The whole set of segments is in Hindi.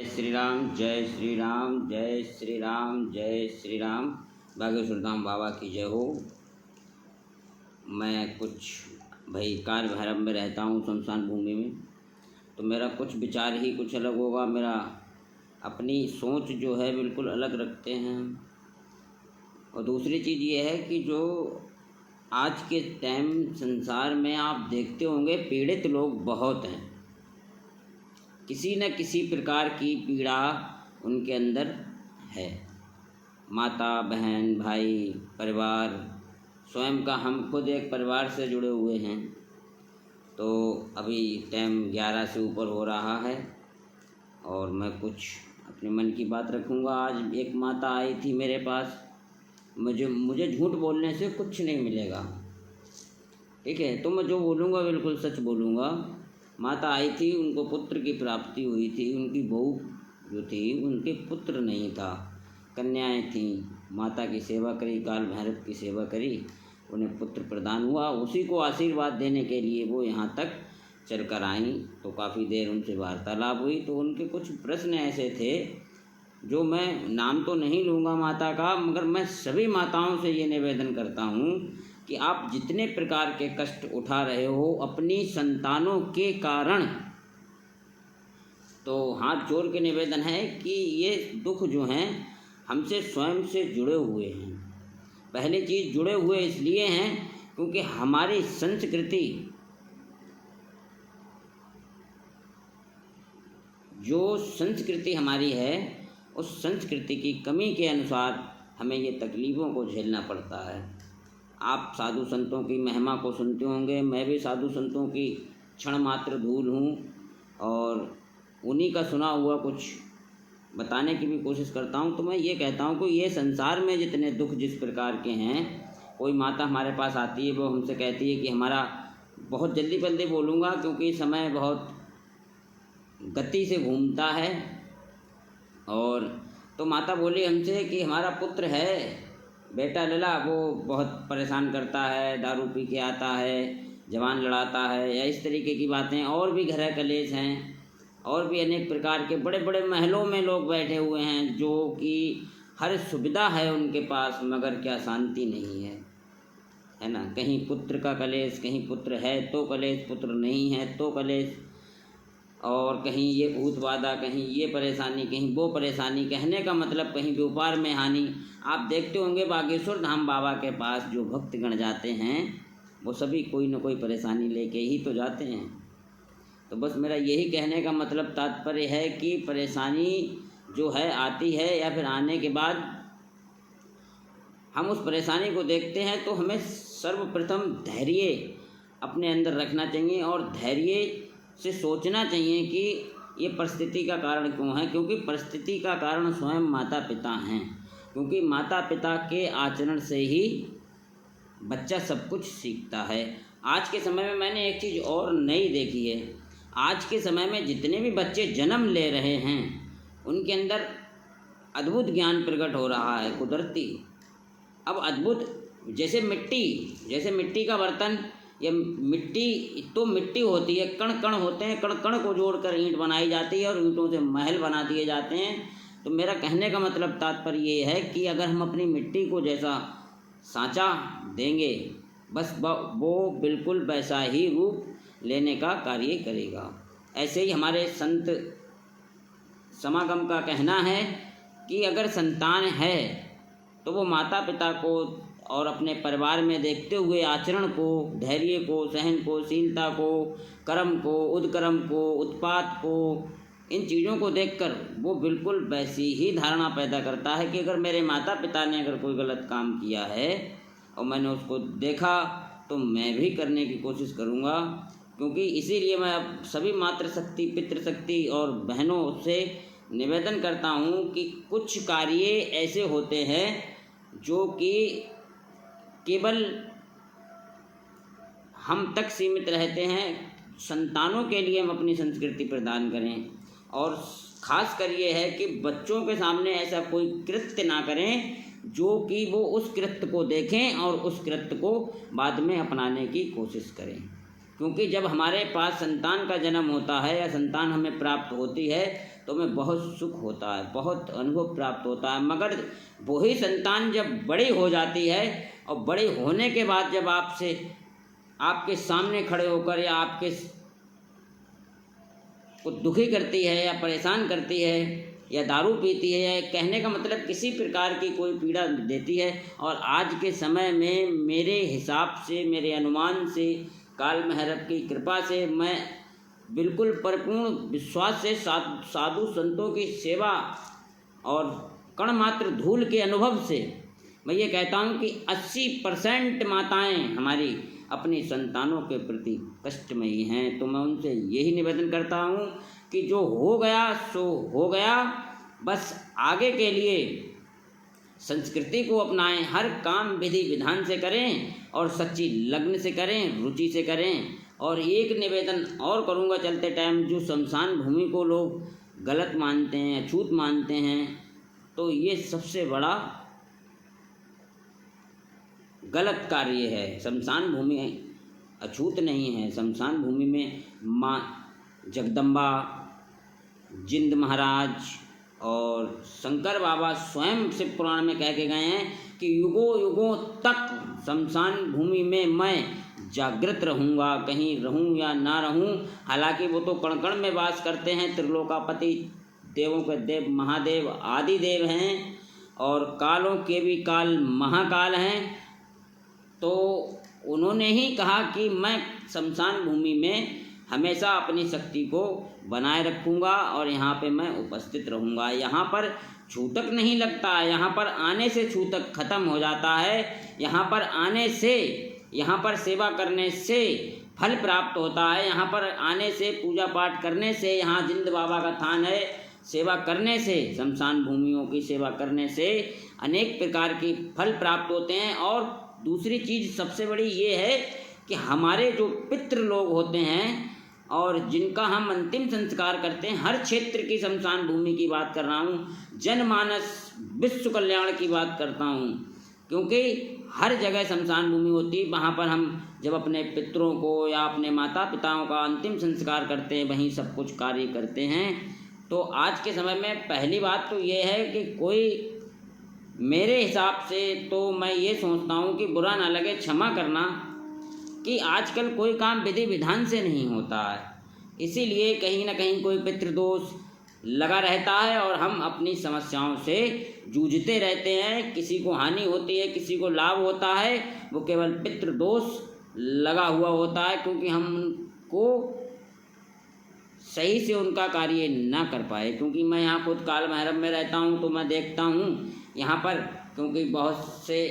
श्री राम, जय श्री राम, जय श्री राम, जय श्री राम। बागेश्वर धाम बाबा की जय हो। मैं कुछ भाई कार्य भैरव में रहता हूँ शमशान भूमि में, तो मेरा कुछ विचार ही कुछ अलग होगा। मेरा अपनी सोच जो है बिल्कुल अलग रखते हैं। और दूसरी चीज़ ये है कि जो आज के टाइम संसार में आप देखते होंगे पीड़ित लोग बहुत हैं। किसी न किसी प्रकार की पीड़ा उनके अंदर है। माता, बहन, भाई, परिवार, स्वयं का हम खुद एक परिवार से जुड़े हुए हैं। तो अभी टाइम 11 से ऊपर हो रहा है और मैं कुछ अपने मन की बात रखूँगा। आज एक माता आई थी मेरे पास। मुझे झूठ बोलने से कुछ नहीं मिलेगा, ठीक है? तो मैं जो बोलूँगा बिल्कुल सच बोलूँगा। माता आई थी, उनको पुत्र की प्राप्ति हुई थी। उनकी बहू जो थी उनके पुत्र नहीं था, कन्याएं थीं। माता की सेवा करी, काल भैरव की सेवा करी, उन्हें पुत्र प्रदान हुआ। उसी को आशीर्वाद देने के लिए वो यहाँ तक चल कर आईं। तो काफ़ी देर उनसे वार्तालाप हुई। तो उनके कुछ प्रश्न ऐसे थे जो मैं नाम तो नहीं लूँगा माता का, मगर मैं सभी माताओं से ये निवेदन करता हूँ कि आप जितने प्रकार के कष्ट उठा रहे हो अपनी संतानों के कारण, तो हाथ जोड़ के निवेदन है कि ये दुख जो हैं हमसे स्वयं से जुड़े हुए हैं। पहली चीज़ जुड़े हुए इसलिए हैं क्योंकि हमारी संस्कृति, जो संस्कृति हमारी है, उस संस्कृति की कमी के अनुसार हमें ये तकलीफ़ों को झेलना पड़ता है। आप साधु संतों की महिमा को सुनते होंगे। मैं भी साधु संतों की क्षण मात्र धूल हूँ और उन्हीं का सुना हुआ कुछ बताने की भी कोशिश करता हूँ। तो मैं ये कहता हूँ कि ये संसार में जितने दुख जिस प्रकार के हैं, कोई माता हमारे पास आती है, वो हमसे कहती है कि हमारा, बहुत जल्दी बोलूँगा क्योंकि समय बहुत गति से घूमता है, और तो माता बोली हमसे कि हमारा पुत्र है बेटा लला, वो बहुत परेशान करता है, दारू पी के आता है, जवान लड़ाता है, या इस तरीके की बातें। और भी ग्रह कलेश हैं, और भी अनेक प्रकार के बड़े बड़े महलों में लोग बैठे हुए हैं जो कि हर सुविधा है उनके पास, मगर क्या शांति नहीं है ना? कहीं पुत्र का कलेश, कहीं पुत्र है तो कलेश, पुत्र नहीं है तो कलेश, और कहीं ये भूत बाधा, कहीं ये परेशानी, कहीं वो परेशानी। कहने का मतलब कहीं व्यापार में हानि। आप देखते होंगे बागेश्वर धाम बाबा के पास जो भक्तगण जाते हैं वो सभी कोई न कोई परेशानी लेके ही तो जाते हैं। तो बस मेरा यही कहने का मतलब तात्पर्य है कि परेशानी जो है आती है, या फिर आने के बाद हम उस परेशानी को देखते हैं तो हमें सर्वप्रथम धैर्य अपने अंदर रखना चाहिए और धैर्य से सोचना चाहिए कि ये परिस्थिति का कारण क्यों है। क्योंकि परिस्थिति का कारण स्वयं माता पिता हैं। क्योंकि माता पिता के आचरण से ही बच्चा सब कुछ सीखता है। आज के समय में मैंने एक चीज़ और नई देखी है। आज के समय में जितने भी बच्चे जन्म ले रहे हैं उनके अंदर अद्भुत ज्ञान प्रकट हो रहा है, कुदरती। अब अद्भुत, जैसे मिट्टी का बर्तन, ये मिट्टी तो मिट्टी होती है, कण कण होते हैं, कण कण को जोड़कर ईंट बनाई जाती है और ईंटों से महल बना दिए जाते हैं। तो मेरा कहने का मतलब तात्पर्य ये है कि अगर हम अपनी मिट्टी को जैसा सांचा देंगे, बस वो बिल्कुल वैसा ही रूप लेने का कार्य करेगा। ऐसे ही हमारे संत समागम का कहना है कि अगर संतान है तो वो माता पिता को और अपने परिवार में देखते हुए आचरण को, धैर्य को, सहन को, शीलता को, कर्म को, उद्कर्म को, उत्पात को, इन चीज़ों को देखकर वो बिल्कुल वैसी ही धारणा पैदा करता है कि अगर मेरे माता पिता ने अगर कोई गलत काम किया है और मैंने उसको देखा तो मैं भी करने की कोशिश करूँगा। क्योंकि इसीलिए मैं अब सभी मातृशक्ति, पितृशक्ति और बहनों से निवेदन करता हूँ कि कुछ कार्य ऐसे होते हैं जो कि केवल हम तक सीमित रहते हैं। संतानों के लिए हम अपनी संस्कृति प्रदान करें, और ख़ास कर ये है कि बच्चों के सामने ऐसा कोई कृत्य ना करें जो कि वो उस कृत्य को देखें और उस कृत्य को बाद में अपनाने की कोशिश करें। क्योंकि जब हमारे पास संतान का जन्म होता है या संतान हमें प्राप्त होती है तो हमें बहुत सुख होता है, बहुत अनुभव प्राप्त होता है। मगर वही संतान जब बड़ी हो जाती है और बड़े होने के बाद जब आपके सामने खड़े होकर या आपके को दुखी करती है या परेशान करती है या दारू पीती है या कहने का मतलब किसी प्रकार की कोई पीड़ा देती है, और आज के समय में मेरे हिसाब से, मेरे अनुमान से, काल भैरव की कृपा से, मैं बिल्कुल परिपूर्ण विश्वास से साधु संतों की सेवा और कण मात्र धूल के अनुभव से मैं ये कहता हूँ कि 80% माताएं हमारी अपनी संतानों के प्रति कष्टमयी हैं। तो मैं उनसे यही निवेदन करता हूँ कि जो हो गया सो हो गया, बस आगे के लिए संस्कृति को अपनाएं, हर काम विधि विधान से करें और सच्ची लगन से करें, रुचि से करें। और एक निवेदन और करूँगा चलते टाइम, जो शमशान भूमि को लोग गलत मानते हैं, अछूत मानते हैं, तो ये सबसे बड़ा गलत कार्य है। शमशान भूमि अछूत नहीं है। शमशान भूमि में माँ जगदम्बा, जिंद महाराज और शंकर बाबा स्वयं शिव पुराण में कह के गए हैं कि युगों युगों तक शमशान भूमि में मैं जागृत रहूँगा, कहीं रहूँ या ना रहूँ। हालांकि वो तो कण कण में वास करते हैं, त्रिलोकापति, देवों के देव, महादेव, आदि देव हैं और कालों के भी काल महाकाल हैं। तो उन्होंने ही कहा कि मैं शमशान भूमि में हमेशा अपनी शक्ति को बनाए रखूँगा और यहाँ पे मैं उपस्थित रहूँगा। यहाँ पर छूतक नहीं लगता, यहाँ पर आने से छूतक खत्म हो जाता है। यहाँ पर आने से, यहाँ पर सेवा करने से फल प्राप्त होता है। यहाँ पर आने से, पूजा पाठ करने से, यहाँ जिंद बाबा का थान है, सेवा करने से, शमशान भूमियों की सेवा करने से अनेक प्रकार की फल प्राप्त होते हैं। और दूसरी चीज़ सबसे बड़ी ये है कि हमारे जो पितृ लोग होते हैं और जिनका हम अंतिम संस्कार करते हैं, हर क्षेत्र की शमशान भूमि की बात कर रहा हूँ, जनमानस विश्व कल्याण की बात करता हूँ, क्योंकि हर जगह शमशान भूमि होती है। वहाँ पर हम जब अपने पितरों को या अपने माता पिताओं का अंतिम संस्कार करते हैं, वहीं सब कुछ कार्य करते हैं। तो आज के समय में पहली बात तो ये है कि कोई, मेरे हिसाब से तो मैं ये सोचता हूँ कि बुरा ना लगे, क्षमा करना, कि आजकल कोई काम विधि विधान से नहीं होता है, इसीलिए कहीं ना कहीं कोई पितृदोष लगा रहता है और हम अपनी समस्याओं से जूझते रहते हैं। किसी को हानि होती है, किसी को लाभ होता है, वो केवल पितृदोष लगा हुआ होता है, क्योंकि हम उनको सही से उनका कार्य ना कर पाए। क्योंकि मैं यहाँ खुद काल भैरव में रहता हूँ तो मैं देखता हूँ यहाँ पर, क्योंकि बहुत से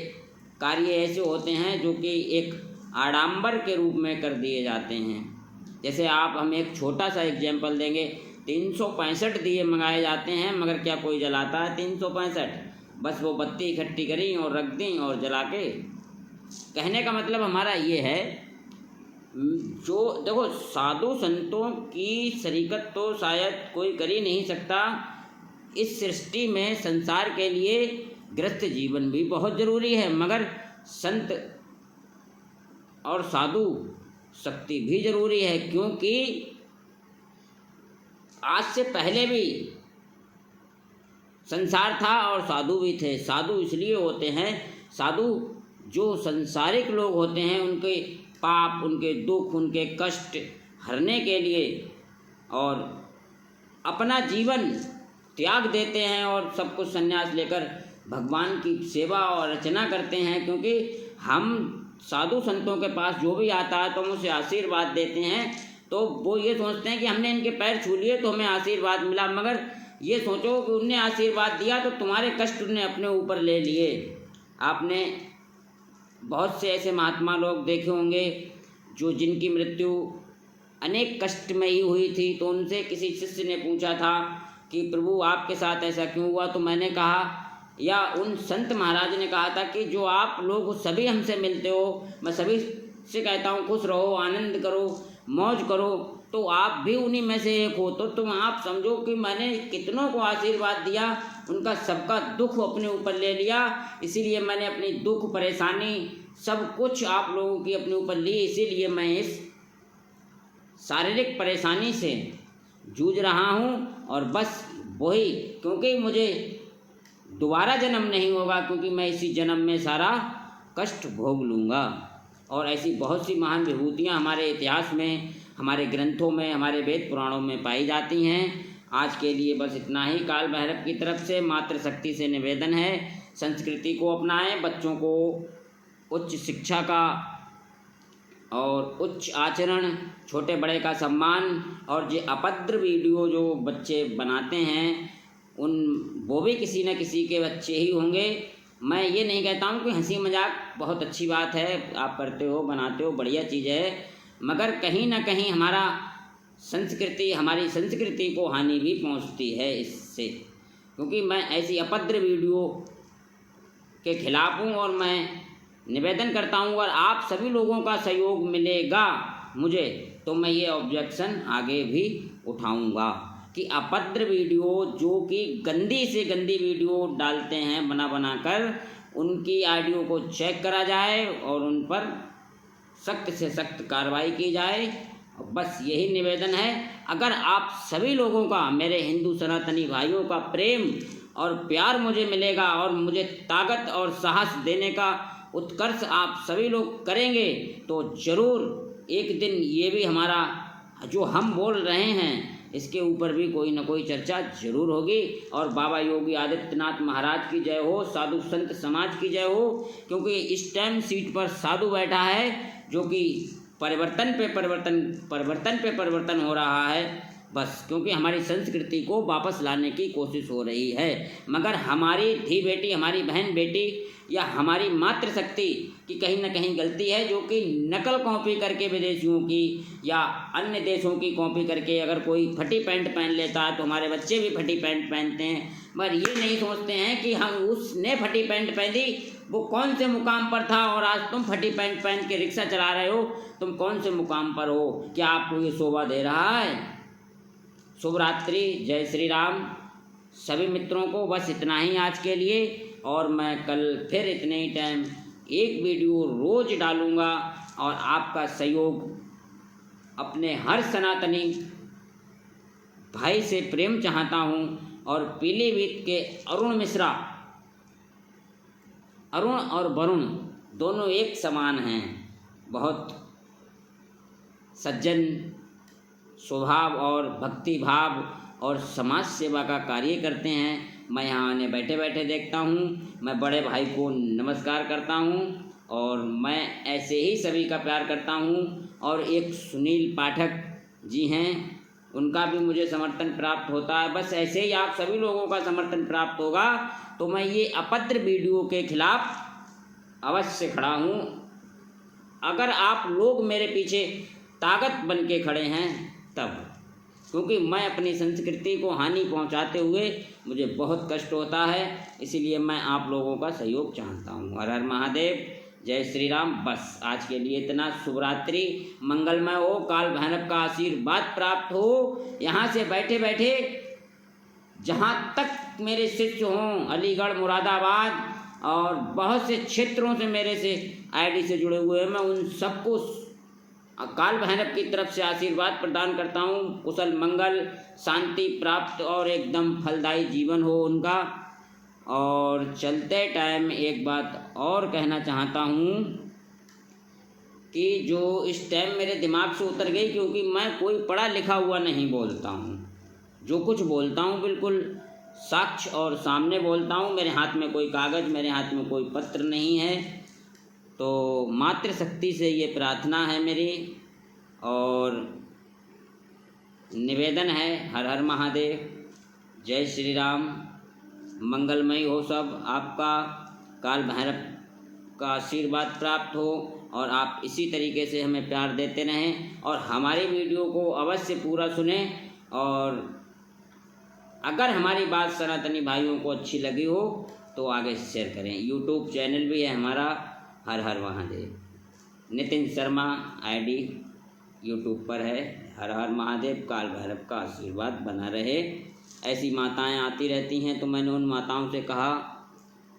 कार्य ऐसे होते हैं जो कि एक आडंबर के रूप में कर दिए जाते हैं। जैसे हम एक छोटा सा एग्जाम्पल देंगे, 365 दिए मंगाए जाते हैं, मगर क्या कोई जलाता है 365? बस वो बत्ती इकट्ठी करी और रख दी और जला के। कहने का मतलब हमारा ये है, जो देखो साधु संतों की शरीकत तो शायद कोई कर ही नहीं सकता। इस सृष्टि में संसार के लिए गृहस्थ जीवन भी बहुत ज़रूरी है, मगर संत और साधु शक्ति भी ज़रूरी है। क्योंकि आज से पहले भी संसार था और साधु भी थे। साधु इसलिए होते हैं, साधु जो संसारिक लोग होते हैं, उनके पाप, उनके दुख, उनके कष्ट हरने के लिए और अपना जीवन त्याग देते हैं और सब कुछ संन्यास लेकर भगवान की सेवा और रचना करते हैं। क्योंकि हम साधु संतों के पास जो भी आता है तो हम उसे आशीर्वाद देते हैं, तो वो ये सोचते हैं कि हमने इनके पैर छू लिए तो हमें आशीर्वाद मिला। मगर ये सोचो कि उनने आशीर्वाद दिया तो तुम्हारे कष्ट उन्हें अपने ऊपर ले लिए। आपने बहुत से ऐसे महात्मा लोग देखे होंगे जिनकी मृत्यु अनेक कष्ट में ही हुई थी। तो उनसे किसी शिष्य ने पूछा था कि प्रभु आपके साथ ऐसा क्यों हुआ? तो मैंने कहा, या उन संत महाराज ने कहा था कि जो आप लोग सभी हमसे मिलते हो, मैं सभी से कहता हूँ खुश रहो, आनंद करो, मौज करो, तो आप भी उन्हीं में से एक हो। तो तुम आप समझो कि मैंने कितनों को आशीर्वाद दिया, उनका सबका दुख अपने ऊपर ले लिया। इसीलिए मैंने अपनी दुख, परेशानी, सब कुछ आप लोगों की अपने ऊपर ली। इसीलिए मैं इस शारीरिक परेशानी से जूझ रहा हूँ और बस वही, क्योंकि मुझे दोबारा जन्म नहीं होगा, क्योंकि मैं इसी जन्म में सारा कष्ट भोग लूँगा। और ऐसी बहुत सी महान विभूतियाँ हमारे इतिहास में, हमारे ग्रंथों में, हमारे वेद पुराणों में पाई जाती हैं। आज के लिए बस इतना ही। काल भैरव की तरफ से मातृशक्ति से निवेदन है, संस्कृति को अपनाएं, बच्चों को उच्च शिक्षा का और उच्च आचरण, छोटे बड़े का सम्मान, और जो अभद्र वीडियो जो बच्चे बनाते हैं वो भी किसी न किसी के बच्चे ही होंगे। मैं ये नहीं कहता हूँ कि हंसी मजाक बहुत अच्छी बात है, आप करते हो, बनाते हो, बढ़िया चीज़ है, मगर कहीं ना कहीं हमारी संस्कृति को हानि भी पहुँचती है इससे। क्योंकि मैं ऐसी अभद्र वीडियो के खिलाफ हूँ और मैं निवेदन करता हूँ, अगर आप सभी लोगों का सहयोग मिलेगा मुझे, तो मैं ये ऑब्जेक्शन आगे भी उठाऊँगा कि अभद्र वीडियो जो कि गंदी से गंदी वीडियो डालते हैं बना कर, उनकी ऑडियो को चेक करा जाए और उन पर सख्त से सख्त कार्रवाई की जाए। बस यही निवेदन है। अगर आप सभी लोगों का, मेरे हिंदू सनातनी भाइयों का प्रेम और प्यार मुझे मिलेगा और मुझे ताकत और साहस देने का उत्कर्ष आप सभी लोग करेंगे, तो ज़रूर एक दिन ये भी हमारा जो हम बोल रहे हैं इसके ऊपर भी कोई ना कोई चर्चा जरूर होगी। और बाबा योगी आदित्यनाथ महाराज की जय हो, साधु संत समाज की जय हो, क्योंकि इस टाइम सीट पर साधु बैठा है जो कि परिवर्तन पे परिवर्तन हो रहा है। बस क्योंकि हमारी संस्कृति को वापस लाने की कोशिश हो रही है, मगर हमारी धी बेटी, हमारी बहन बेटी या हमारी मातृशक्ति की कहीं ना कहीं गलती है, जो कि नकल कॉपी करके विदेशियों की या अन्य देशों की कॉपी करके अगर कोई फटी पैंट पहन लेता है तो हमारे बच्चे भी फटी पैंट पहनते हैं, मगर ये नहीं सोचते हैं कि हम उसने फटी पैंट पहनी, वो कौन से मुकाम पर था और आज तुम फटी पैंट पहन के रिक्शा चला रहे हो, तुम कौन से मुकाम पर हो, क्या आपको ये शोभा दे रहा है। शुभ रात्रि, जय श्री राम सभी मित्रों को। बस इतना ही आज के लिए, और मैं कल फिर इतने ही टाइम एक वीडियो रोज़ डालूँगा, और आपका सहयोग अपने हर सनातनी भाई से प्रेम चाहता हूँ। और पीलीभीत के अरुण मिश्रा, अरुण और वरुण दोनों एक समान हैं, बहुत सज्जन स्वभाव और भक्ति भाव और समाज सेवा का कार्य करते हैं। मैं यहाँ आने बैठे बैठे देखता हूँ, मैं बड़े भाई को नमस्कार करता हूँ, और मैं ऐसे ही सभी का प्यार करता हूँ। और एक सुनील पाठक जी हैं, उनका भी मुझे समर्थन प्राप्त होता है। बस ऐसे ही आप सभी लोगों का समर्थन प्राप्त होगा तो मैं ये अभद्र वीडियो के खिलाफ अवश्य खड़ा हूँ। अगर आप लोग मेरे पीछे ताकत बन के खड़े हैं तब, क्योंकि मैं अपनी संस्कृति को हानि पहुंचाते हुए मुझे बहुत कष्ट होता है, इसीलिए मैं आप लोगों का सहयोग चाहता हूं। हर हर महादेव, जय श्री राम। बस आज के लिए इतना। शुभ रात्रि, मंगलमय हो, काल भैरव का आशीर्वाद प्राप्त हो। यहाँ से बैठे बैठे जहाँ तक मेरे शिष्य हों, अलीगढ़, मुरादाबाद और बहुत से क्षेत्रों से मेरे से आईडी से जुड़े हुए हैं, मैं उन सबको काल भैरव की तरफ से आशीर्वाद प्रदान करता हूँ। कुशल मंगल, शांति प्राप्त और एकदम फलदायी जीवन हो उनका। और चलते टाइम एक बात और कहना चाहता हूँ कि जो इस टाइम मेरे दिमाग से उतर गई, क्योंकि मैं कोई पढ़ा लिखा हुआ नहीं बोलता हूँ, जो कुछ बोलता हूँ बिल्कुल साक्ष्य और सामने बोलता हूँ। मेरे हाथ में कोई कागज़, मेरे हाथ में कोई पत्र नहीं है। तो मातृशक्ति से ये प्रार्थना है मेरी और निवेदन है। हर हर महादेव, जय श्री राम। मंगलमय हो सब, आपका काल भैरव का आशीर्वाद प्राप्त हो और आप इसी तरीके से हमें प्यार देते रहें और हमारी वीडियो को अवश्य पूरा सुनें। और अगर हमारी बात सनातनी भाइयों को अच्छी लगी हो तो आगे शेयर करें। यूट्यूब चैनल भी है हमारा, हर हर महादेव। नितिन शर्मा आईडी यूट्यूब पर है। हर हर महादेव। काल भैरव का आशीर्वाद बना रहे। ऐसी माताएं आती रहती हैं, तो मैंने उन माताओं से कहा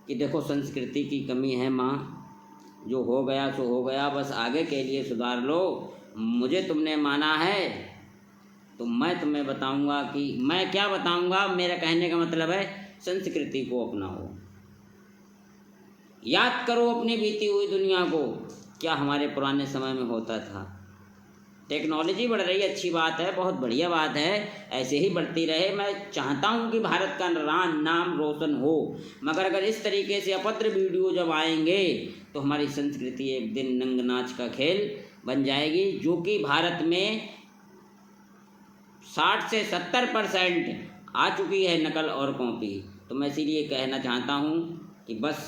कि देखो संस्कृति की कमी है माँ, जो हो गया सो हो गया, बस आगे के लिए सुधार लो। मुझे तुमने माना है तो मैं तुम्हें बताऊंगा कि मैं क्या बताऊंगा, मेरा कहने का मतलब है संस्कृति को अपनाओ, याद करो अपनी बीती हुई दुनिया को, क्या हमारे पुराने समय में होता था। टेक्नोलॉजी बढ़ रही है, अच्छी बात है, बहुत बढ़िया बात है, ऐसे ही बढ़ती रहे। मैं चाहता हूँ कि भारत का नाम रोशन हो, मगर अगर इस तरीके से अभद्र वीडियो जब आएंगे तो हमारी संस्कृति एक दिन नंग नाच का खेल बन जाएगी, जो कि भारत में 60 से 70% आ चुकी है नकल और कॉपी। तो मैं इसीलिए कहना चाहता हूँ कि बस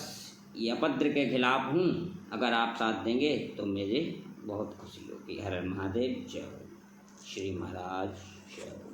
ये अभद्र के खिलाफ हूँ, अगर आप साथ देंगे तो मुझे बहुत खुशी होगी। हर हर महादेव, जय हो। श्री महाराज जय हो।